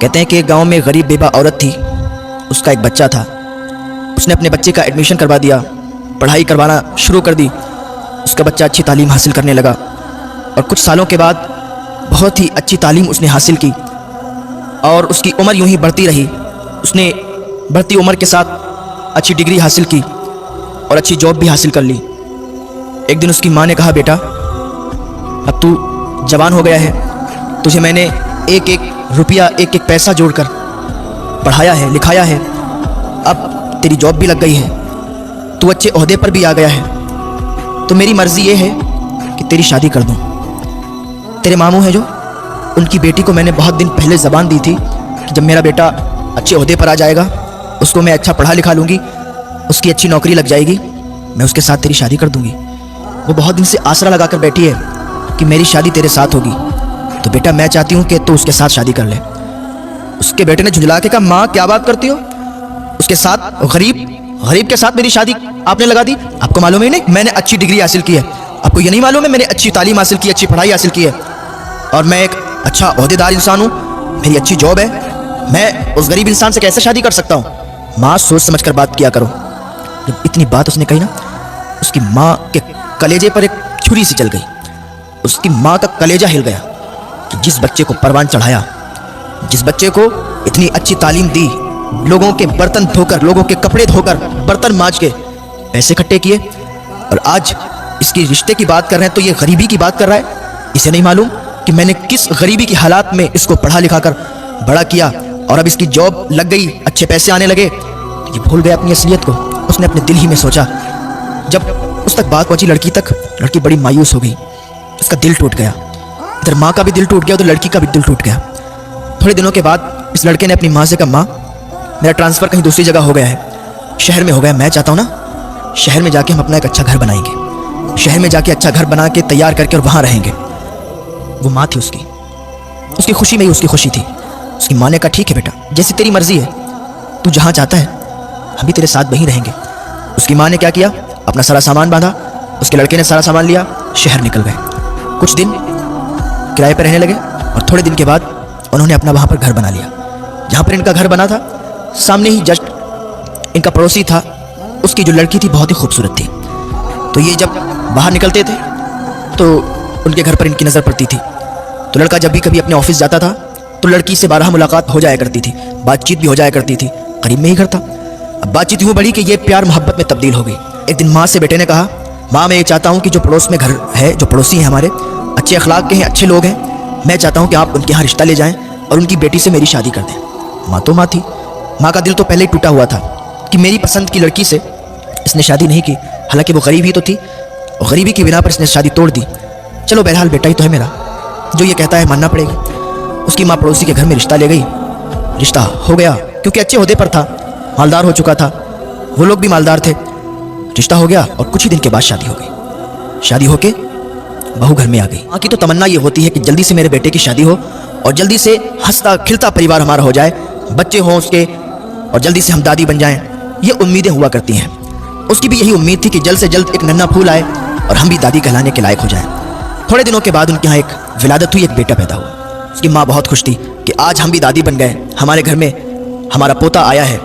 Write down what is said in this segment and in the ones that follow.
कहते हैं कि एक गांव में गरीब बेवा औरत थी, उसका एक बच्चा था। उसने अपने बच्चे का एडमिशन करवा दिया, पढ़ाई करवाना शुरू कर दी। उसका बच्चा अच्छी तालीम हासिल करने लगा और कुछ सालों के बाद बहुत ही अच्छी तालीम उसने हासिल की और उसकी उम्र यूं ही बढ़ती रही। उसने बढ़ती उम्र के साथ अच्छी डिग्री हासिल की और अच्छी जॉब भी हासिल कर ली। एक दिन उसकी माँ ने कहा, बेटा अब तू जवान हो गया है, तुझे मैंने एक एक रुपया एक एक पैसा जोड़कर पढ़ाया है, लिखाया है, अब तेरी जॉब भी लग गई है, तू अच्छे ओहदे पर भी आ गया है, तो मेरी मर्ज़ी ये है कि तेरी शादी कर दूं। तेरे मामू हैं जो, उनकी बेटी को मैंने बहुत दिन पहले ज़बान दी थी कि जब मेरा बेटा अच्छे ओहदे पर आ जाएगा, उसको मैं अच्छा पढ़ा लिखा लूँगी, उसकी अच्छी नौकरी लग जाएगी, मैं उसके साथ तेरी शादी कर दूँगी। वो बहुत दिन से आसरा लगा कर बैठी है कि मेरी शादी तेरे साथ होगी, तो बेटा मैं चाहती हूँ कि तू उसके साथ शादी कर ले। उसके बेटे ने झुंझला के कहा, माँ क्या बात करती हो, उसके साथ गरीब के साथ मेरी शादी आपने लगा दी? आपको मालूम ही नहीं मैंने अच्छी डिग्री हासिल की है? आपको ये नहीं मालूम है मैंने अच्छी तालीम हासिल की, अच्छी पढ़ाई हासिल की है और मैं एक अच्छा ओहदेदार इंसान हूँ, मेरी अच्छी जॉब है, मैं उस गरीब इंसान से कैसे शादी कर सकता हूँ? माँ सोच समझ कर बात किया करो। जब इतनी बात उसने कही ना, उसकी माँ के कलेजे पर एक छुरी सी चल गई। उसकी माँ का कलेजा हिल गया कि जिस बच्चे को परवान चढ़ाया, जिस बच्चे को इतनी अच्छी तालीम दी, लोगों के बर्तन धोकर, लोगों के कपड़े धोकर, बर्तन मांज के पैसे इकट्ठे किए, और आज इसकी रिश्ते की बात कर रहे हैं तो ये गरीबी की बात कर रहा है। इसे नहीं मालूम कि मैंने किस गरीबी की हालात में इसको पढ़ा लिखा कर बड़ा किया और अब इसकी जॉब लग गई, अच्छे पैसे आने लगे। ये भूल गया अपनी असलियत को। उसने अपने दिल ही में सोचा। जब उस तक बात पहुंची लड़की तक, लड़की बड़ी मायूस हो गई, उसका दिल टूट गया। इधर माँ का भी दिल टूट गया, उधर लड़की का भी दिल टूट गया। थोड़े दिनों के बाद इस लड़के ने अपनी माँ से कहा, माँ मेरा ट्रांसफ़र कहीं दूसरी जगह हो गया है, शहर में हो गया, मैं चाहता हूँ ना शहर में जाके हम अपना एक अच्छा घर बनाएंगे, शहर में जाके अच्छा घर बना के तैयार करके और वहाँ रहेंगे। वो माँ थी उसकी खुशी में ही उसकी खुशी थी। उसकी माँ ने कहा, ठीक है बेटा, जैसी तेरी मर्जी है, तू जहाँ चाहता है हम भी तेरे साथ वहीं रहेंगे। उसकी माँ ने क्या किया, अपना सारा सामान बांधा, उसके लड़के ने सारा सामान लिया, शहर निकल गए। कुछ दिन किराए पर रहने लगे और थोड़े दिन के बाद उन्होंने अपना वहाँ पर घर बना लिया। जहाँ पर इनका घर बना था, सामने ही जस्ट इनका पड़ोसी था, उसकी जो लड़की थी बहुत ही खूबसूरत थी। तो ये जब बाहर निकलते थे तो उनके घर पर इनकी नज़र पड़ती थी। तो लड़का जब भी कभी अपने ऑफिस जाता था तो लड़की से बारहा मुलाकात हो जाया करती थी, बातचीत भी हो जाया करती थी, करीब में ही घर था। अब बातचीत यूँ बढ़ी कि ये प्यार मोहब्बत में तब्दील हो गई। एक दिन माँ से बेटे ने कहा, माँ मैं ये चाहता हूँ कि जो पड़ोस में घर है, जो पड़ोसी हैं हमारे, अच्छे अखलाक के हैं, अच्छे लोग हैं, मैं चाहता हूँ कि आप उनके यहाँ रिश्ता ले जाएँ और उनकी बेटी से मेरी शादी कर दें। माँ तो माँ थी, माँ का दिल तो पहले ही टूटा हुआ था कि मेरी पसंद की लड़की से इसने शादी नहीं की, हालांकि वो गरीब ही तो थी और गरीबी की बिना पर इसने शादी तोड़ दी। चलो बहरहाल बेटा ही तो है मेरा, जो ये कहता है मानना पड़ेगा। उसकी माँ पड़ोसी के घर में रिश्ता ले गई, रिश्ता हो गया क्योंकि अच्छे ओहदे पर था, मालदार हो चुका था, वो लोग भी मालदार थे। रिश्ता हो गया और कुछ ही दिन के बाद शादी हो गई। शादी होके बहू घर में आ गई। माँ की तो तमन्ना ये होती है कि जल्दी से मेरे बेटे की शादी हो और जल्दी से हंसता खिलता परिवार हमारा हो जाए, बच्चे हों उसके और जल्दी से हम दादी बन जाएं। ये उम्मीदें हुआ करती हैं। उसकी भी यही उम्मीद थी कि जल्द से जल्द एक नन्हा फूल आए और हम भी दादी कहलाने के लायक हो जाएं। थोड़े दिनों के बाद उनके यहाँ एक विलादत हुई, एक बेटा पैदा हुआ। उसकी माँ बहुत खुश थी कि आज हम भी दादी बन गए, हमारे घर में हमारा पोता आया है।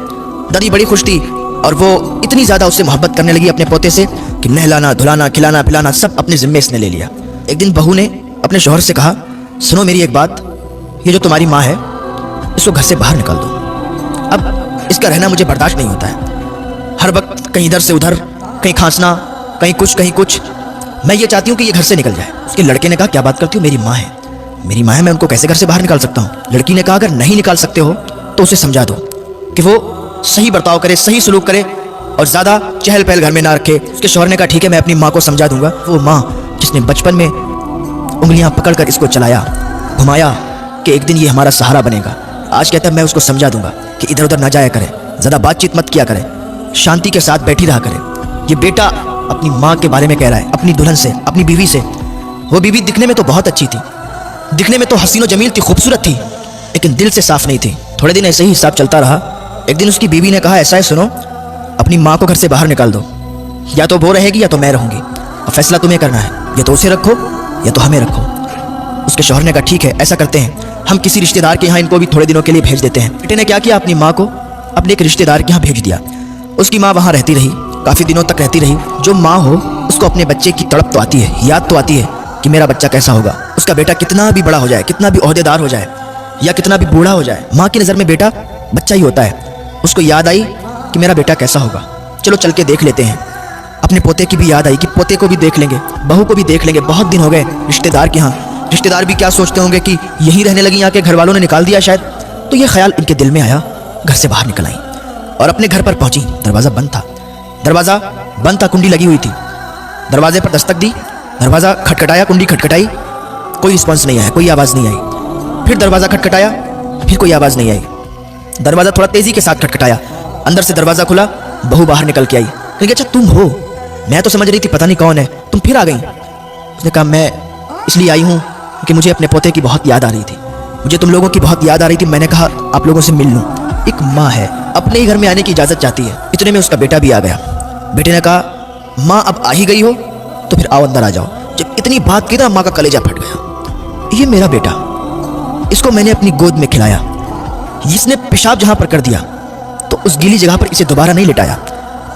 दादी बड़ी खुश थी और वो इतनी ज़्यादा उससे मोहब्बत करने लगी अपने पोते से कि नहलाना धुलाना खिलाना पिलाना सब अपने ज़िम्मे इसने ले लिया। एक दिन बहू ने अपने शौहर से कहा, सुनो मेरी एक बात, ये जो तुम्हारी माँ है इसको घर से बाहर निकाल दो। अब इसका रहना मुझे बर्दाश्त नहीं होता है, हर वक्त कहीं इधर से उधर, कहीं खांसना, कहीं कुछ। मैं ये चाहती हूँ कि ये घर से निकल जाए। उसके लड़के ने कहा, क्या बात करती हो, मेरी माँ है, मेरी माँ है, मैं उनको कैसे घर से बाहर निकाल सकता हूँ? लड़की ने कहा, अगर नहीं निकाल सकते हो तो उसे समझा दो कि वो सही बर्ताव करे, सही सलूक करे और ज़्यादा चहल पहल घर में ना रखे। उसके शौहर ने कहा, ठीक है मैं अपनी माँ को समझा दूंगा। वो माँ जिसने बचपन में उंगलियाँ पकड़कर इसको चलाया घुमाया कि एक दिन ये हमारा सहारा बनेगा, आज कहता है मैं उसको समझा दूंगा कि इधर उधर ना जाया करे, ज़्यादा बातचीत मत किया करे, शांति के साथ बैठी रहा करे। ये बेटा अपनी माँ के बारे में कह रहा है, अपनी दुल्हन से, अपनी बीवी से। वो बीवी दिखने में तो बहुत अच्छी थी, दिखने में तो हसीनो जमील थी, खूबसूरत थी, लेकिन दिल से साफ नहीं थी। थोड़े दिन ऐसे ही हिसाब चलता रहा। एक दिन उसकी बीवी ने कहा, ऐसा है सुनो, अपनी माँ को घर से बाहर निकाल दो, या तो वो रहेगी या तो मैं रहूँगी, अब फैसला तुम्हें करना है, या तो उसे रखो या तो हमें रखो। उसके शौहर ने कहा ठीक है, ऐसा करते हैं, हम किसी रिश्तेदार के यहाँ इनको भी थोड़े दिनों के लिए भेज देते हैं। बेटे ने क्या किया, अपनी माँ को अपने एक रिश्तेदार के यहाँ भेज दिया। उसकी माँ वहाँ रहती रही, काफ़ी दिनों तक रहती रही। जो माँ हो उसको अपने बच्चे की तड़प तो आती है, याद तो आती है कि मेरा बच्चा कैसा होगा। उसका बेटा कितना भी बड़ा हो जाए, कितना भी ओहदेदार हो जाए या कितना भी बूढ़ा हो जाए, माँ की नज़र में बेटा बच्चा ही होता है। उसको याद आई कि मेरा बेटा कैसा होगा, चलो चल के देख लेते हैं। अपने पोते की भी याद आई कि पोते को भी देख लेंगे, बहू को भी देख लेंगे, बहुत दिन हो गए रिश्तेदार के यहाँ। रिश्तेदार भी क्या सोचते होंगे कि यहीं रहने लगी, आके घर वालों ने निकाल दिया शायद। तो ये ख्याल इनके दिल में आया। घर से बाहर निकल आई और अपने घर पर पहुंची। दरवाज़ा बंद था, दरवाज़ा बंद था, कुंडी लगी हुई थी। दरवाजे पर दस्तक दी, दरवाज़ा खटखटाया, कुंडी खटखटाई, कोई रिस्पॉन्स नहीं आया, कोई आवाज़ नहीं आई। फिर दरवाज़ा खटखटाया, फिर कोई आवाज़ नहीं आई। दरवाज़ा थोड़ा तेज़ी के साथ खटखटाया, अंदर से दरवाज़ा खुला, बहू बाहर निकल के आई। कही अच्छा तुम हो, मैं तो समझ रही थी पता नहीं कौन है, तुम फिर आ गई। उसने कहा मैं इसलिए आई हूँ कि मुझे अपने पोते की बहुत याद आ रही थी, मुझे तुम लोगों की बहुत याद आ रही थी, मैंने कहा आप लोगों से मिल लूँ। एक माँ है, अपने ही घर में आने की इजाज़त चाहती है। इतने में उसका बेटा भी आ गया। बेटे ने कहा माँ अब आ ही गई हो तो फिर आओ अंदर आ जाओ। जब इतनी बात की ना, माँ का कलेजा फट गया। ये मेरा बेटा, इसको मैंने अपनी गोद में खिलाया, इसने पेशाब जहाँ पर कर दिया तो उस गीली जगह पर इसे दोबारा नहीं लिटाया,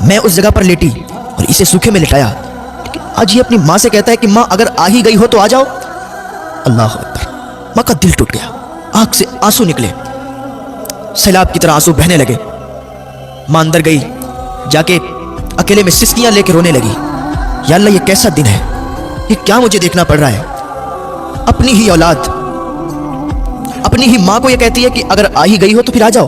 मैं उस जगह पर लेटी और इसे सूखे में लिटाया। लेकिन आज ये अपनी माँ से कहता है कि माँ अगर आ ही गई हो तो आ जाओ। अल्लाह अकबर। माँ का दिल टूट गया, आंख से आंसू निकले, सैलाब की तरह आंसू बहने लगे। माँ अंदर गई, जाके अकेले में सिसकियां लेके रोने लगी। या अल्लाह, ये कैसा दिन है, ये क्या मुझे देखना पड़ रहा है। अपनी ही औलाद, अपनी ही माँ को ये कहती है कि अगर आ ही गई हो तो फिर आ जाओ।